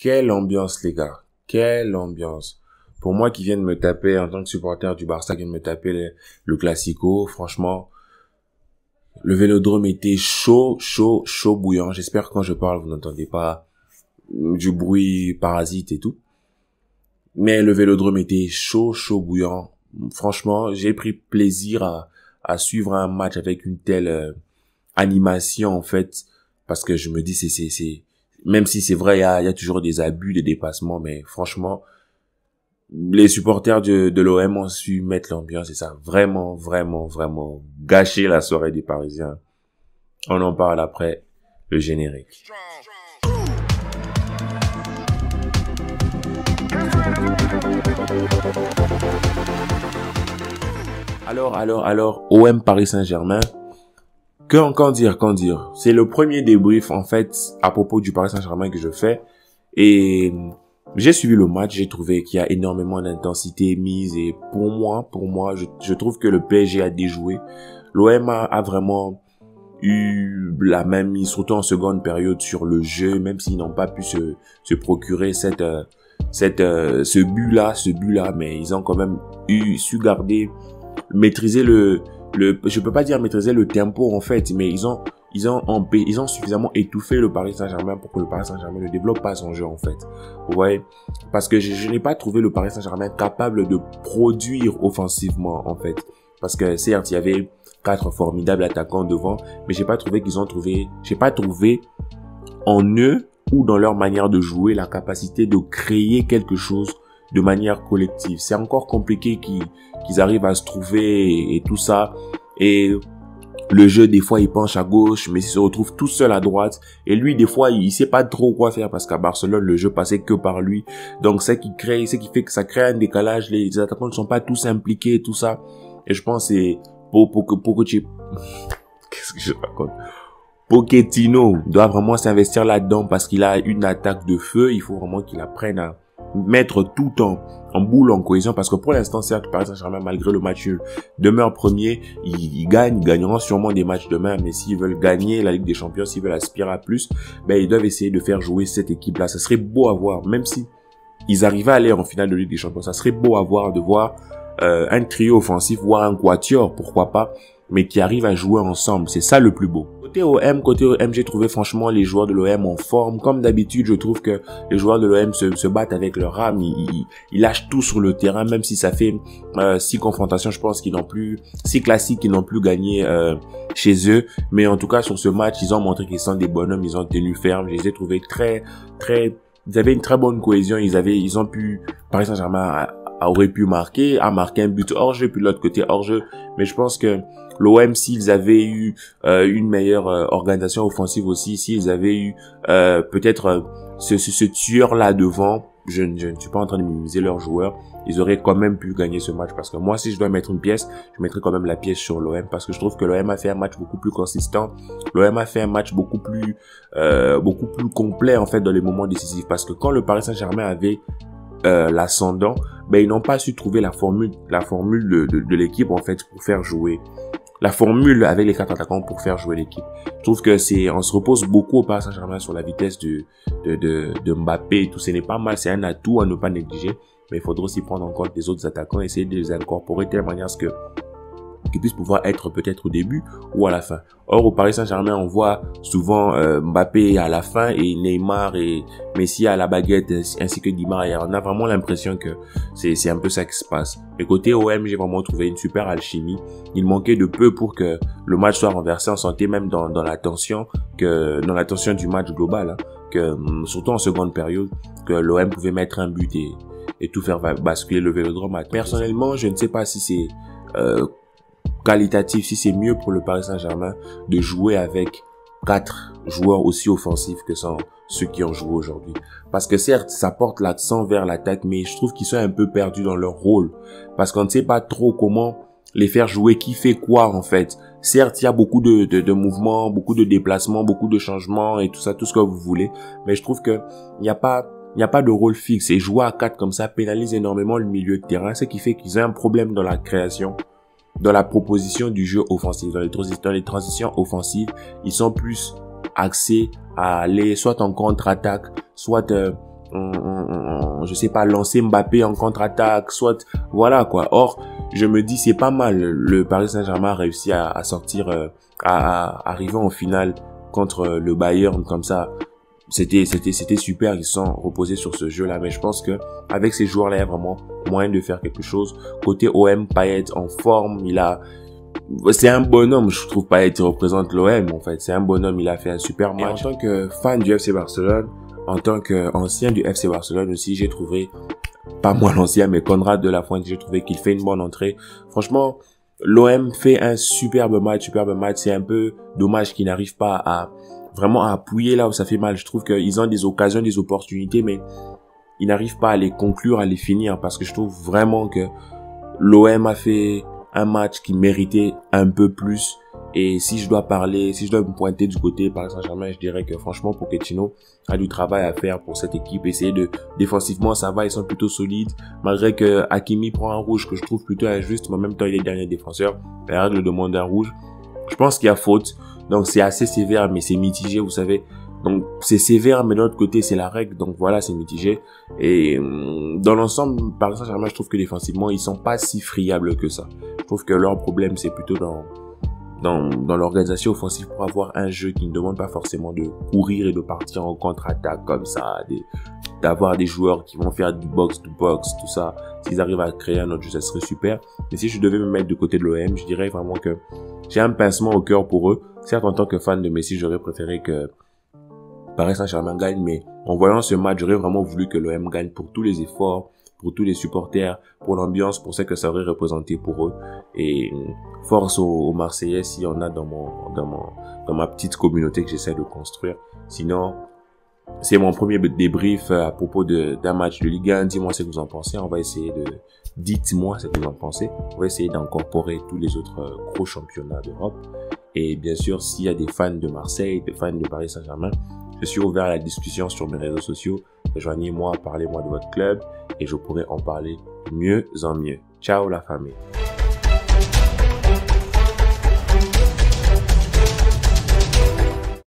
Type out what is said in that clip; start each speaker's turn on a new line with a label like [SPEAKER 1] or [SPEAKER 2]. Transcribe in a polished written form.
[SPEAKER 1] Quelle ambiance, les gars. Quelle ambiance. Pour moi qui viens de me taper, en tant que supporter du Barça, qui vient de me taper le Classico, franchement, le Vélodrome était chaud bouillant. J'espère que quand je parle, vous n'entendez pas du bruit parasite et tout. Mais le Vélodrome était chaud bouillant. Franchement, j'ai pris plaisir à suivre un match avec une telle animation, en fait, parce que je me dis, même si c'est vrai, il y a toujours des abus, des dépassements, mais franchement, les supporters de l'OM ont su mettre l'ambiance et ça a vraiment gâché la soirée des Parisiens. On en parle après le générique. Alors, OM Paris Saint-Germain. Qu'en dire? C'est le premier débrief, en fait, à propos du Paris Saint-Germain que je fais. Et j'ai suivi le match, j'ai trouvé qu'il y a énormément d'intensité mise et pour moi, je trouve que le PSG a déjoué. L'OM a vraiment eu la même mise, surtout en seconde période, sur le jeu, même s'ils n'ont pas pu se procurer ce but-là, mais ils ont quand même su garder, maîtriser je peux pas dire maîtriser le tempo, en fait, mais ils ont suffisamment étouffé le Paris Saint-Germain pour que le Paris Saint-Germain ne développe pas son jeu, en fait. Vous voyez? Parce que je n'ai pas trouvé le Paris Saint-Germain capable de produire offensivement, en fait. Parce que certes, il y avait 4 formidables attaquants devant, mais j'ai pas trouvé en eux ou dans leur manière de jouer la capacité de créer quelque chose de manière collective. C'est encore compliqué qu'ils arrivent à se trouver et tout ça. Et le jeu, des fois, il penche à gauche, mais il se retrouve tout seul à droite. Et lui, des fois, il sait pas trop quoi faire parce qu'à Barcelone, le jeu passait que par lui. Donc, ce qui fait que ça crée un décalage. Les attaquants ne sont pas tous impliqués, tout ça. Et je pense que c'est qu'est-ce que je raconte? Pochettino doit vraiment s'investir là-dedans parce qu'il a une attaque de feu. Il faut vraiment qu'il apprenne à mettre tout en boule, en cohésion, parce que pour l'instant, certes, Paris Saint-Germain, malgré le match nul, demeure premier. Ils gagneront sûrement des matchs demain, mais s'ils veulent gagner la Ligue des Champions, s'ils veulent aspirer à plus, ils doivent essayer de faire jouer cette équipe-là. Ça serait beau à voir, même si ils arrivaient à aller en finale de Ligue des Champions, ça serait beau à voir, de voir un trio offensif, voire un quatuor, pourquoi pas, mais qui arrive à jouer ensemble. C'est ça le plus beau. Côté OM, j'ai trouvé franchement les joueurs de l'OM en forme. Comme d'habitude, je trouve que les joueurs de l'OM se battent avec leur âme. Ils lâchent tout sur le terrain, même si ça fait 6 confrontations, je pense 6 classiques qu'ils n'ont plus gagné chez eux. Mais en tout cas, sur ce match, ils ont montré qu'ils sont des bonhommes, ils ont tenu ferme. Je les ai trouvés ils avaient une très bonne cohésion. Ils ont pu, Paris Saint-Germain aurait pu marquer un but hors jeu, puis de l'autre côté hors jeu. Mais je pense que l'OM, s'ils avaient eu une meilleure organisation offensive aussi, s'ils avaient eu peut-être ce tueur là devant, je ne suis pas en train de minimiser leurs joueurs, ils auraient quand même pu gagner ce match. Parce que moi, si je dois mettre une pièce, je mettrais quand même la pièce sur l'OM, parce que je trouve que l'OM a fait un match beaucoup plus consistant. L'OM a fait un match beaucoup plus complet, en fait, dans les moments décisifs. Parce que quand le Paris Saint-Germain avait l'ascendant, ils n'ont pas su trouver la formule de l'équipe, en fait, pour faire jouer. La formule avec les 4 attaquants pour faire jouer l'équipe. Je trouve que on se repose beaucoup au Paris Saint-Germain sur la vitesse de Mbappé et tout. Ce n'est pas mal, c'est un atout à ne pas négliger. Mais il faudra aussi prendre en compte les autres attaquants, essayer de les incorporer de telle manière à ce qu'ils puissent pouvoir être peut-être au début ou à la fin. Or, au Paris Saint-Germain, on voit souvent Mbappé à la fin et Neymar et Messi à la baguette, ainsi que Di Maria. On a vraiment l'impression que c'est un peu ça qui se passe. Mais côté OM, j'ai vraiment trouvé une super alchimie. Il manquait de peu pour que le match soit renversé. On sentait même dans la tension du match global, hein, que surtout en seconde période, que l'OM pouvait mettre un but et tout faire basculer le Vélodrome. Personnellement, je ne sais pas si c'est qualitatif, si c'est mieux pour le Paris Saint-Germain de jouer avec 4 joueurs aussi offensifs que sont ceux qui ont joué aujourd'hui. Parce que certes, ça porte l'accent vers l'attaque, mais je trouve qu'ils sont un peu perdus dans leur rôle. Parce qu'on ne sait pas trop comment les faire jouer, qui fait quoi, en fait. Certes, il y a beaucoup de mouvements, beaucoup de déplacements, beaucoup de changements et tout ça, tout ce que vous voulez. Mais je trouve que il n'y a pas de rôle fixe. Et jouer à 4 comme ça pénalise énormément le milieu de terrain, ce qui fait qu'ils ont un problème dans la création, dans la proposition du jeu offensif, dans les transitions offensives. Ils sont plus axés à aller soit en contre-attaque, soit je sais pas, lancer Mbappé en contre-attaque, soit, voilà, quoi. Or, je me dis, c'est pas mal. Le Paris Saint-Germain a réussi à sortir, à arriver en finale contre le Bayern comme ça. C'était super. Ils se sont reposés sur ce jeu-là. Mais je pense que avec ces joueurs-là, il y a vraiment moyen de faire quelque chose. Côté OM, Payet en forme. C'est un bonhomme. Je trouve Payet, il représente l'OM, en fait. C'est un bonhomme. Il a fait un super match. Et en tant que fan du FC Barcelone, en tant qu'ancien du FC Barcelone aussi, j'ai trouvé, pas moi l'ancien, mais Conrad de la Fuente, j'ai trouvé qu'il fait une bonne entrée. Franchement, l'OM fait un superbe match. C'est un peu dommage qu'ils n'arrivent pas à vraiment à appuyer là où ça fait mal. Je trouve qu'ils ont des occasions, des opportunités, mais ils n'arrivent pas à les conclure, à les finir, parce que je trouve vraiment que l'OM a fait un match qui méritait un peu plus. Et si je dois me pointer du côté Paris Saint-Germain, je dirais que franchement Pochettino a du travail à faire pour cette équipe. Essayer défensivement, ça va, ils sont plutôt solides. Malgré que Hakimi prend un rouge que je trouve plutôt injuste, mais en même temps il est dernier défenseur. La règle demande un rouge. Je pense qu'il y a faute. Donc c'est assez sévère, mais c'est mitigé, vous savez. Donc c'est sévère, mais de l'autre côté c'est la règle. Donc voilà, c'est mitigé. Et dans l'ensemble, Paris Saint-Germain, je trouve que défensivement ils sont pas si friables que ça. Je trouve que leur problème c'est plutôt dans l'organisation offensive, pour avoir un jeu qui ne demande pas forcément de courir et de partir en contre-attaque comme ça, d'avoir des joueurs qui vont faire du box-to-box, tout ça. S'ils arrivent à créer un autre jeu, ça serait super. Mais si je devais me mettre du côté de l'OM, je dirais vraiment que j'ai un pincement au cœur pour eux. Certes, en tant que fan de Messi, j'aurais préféré que Paris Saint-Germain gagne, mais en voyant ce match, j'aurais vraiment voulu que l'OM gagne pour tous les efforts, pour tous les supporters, pour l'ambiance, pour ce que ça aurait représenté pour eux. Et force aux Marseillais s'il y en a dans ma petite communauté que j'essaie de construire. Sinon, c'est mon premier débrief à propos d'un match de Ligue 1. Dis-moi ce que vous en pensez. Dites-moi ce que vous en pensez. On va essayer d'incorporer tous les autres gros championnats d'Europe. Et bien sûr, s'il y a des fans de Marseille, des fans de Paris Saint-Germain, je suis ouvert à la discussion sur mes réseaux sociaux. Rejoignez-moi, parlez-moi de votre club et je pourrai en parler mieux en mieux. Ciao la famille.